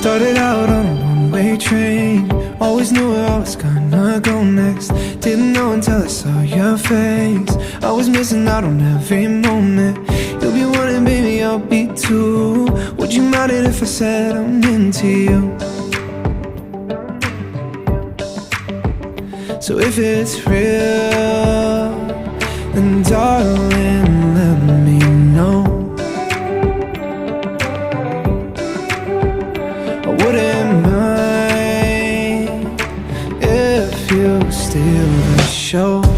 Started out on a one-way train, always knew where I was gonna go next. Didn't know until I saw your face. I was missing out on every moment. You'll be wanting, baby, I'll be too. Would you mind it if I said I'm into you? So if it's real, then darling, let me know. I wouldn't mind if you steal the show.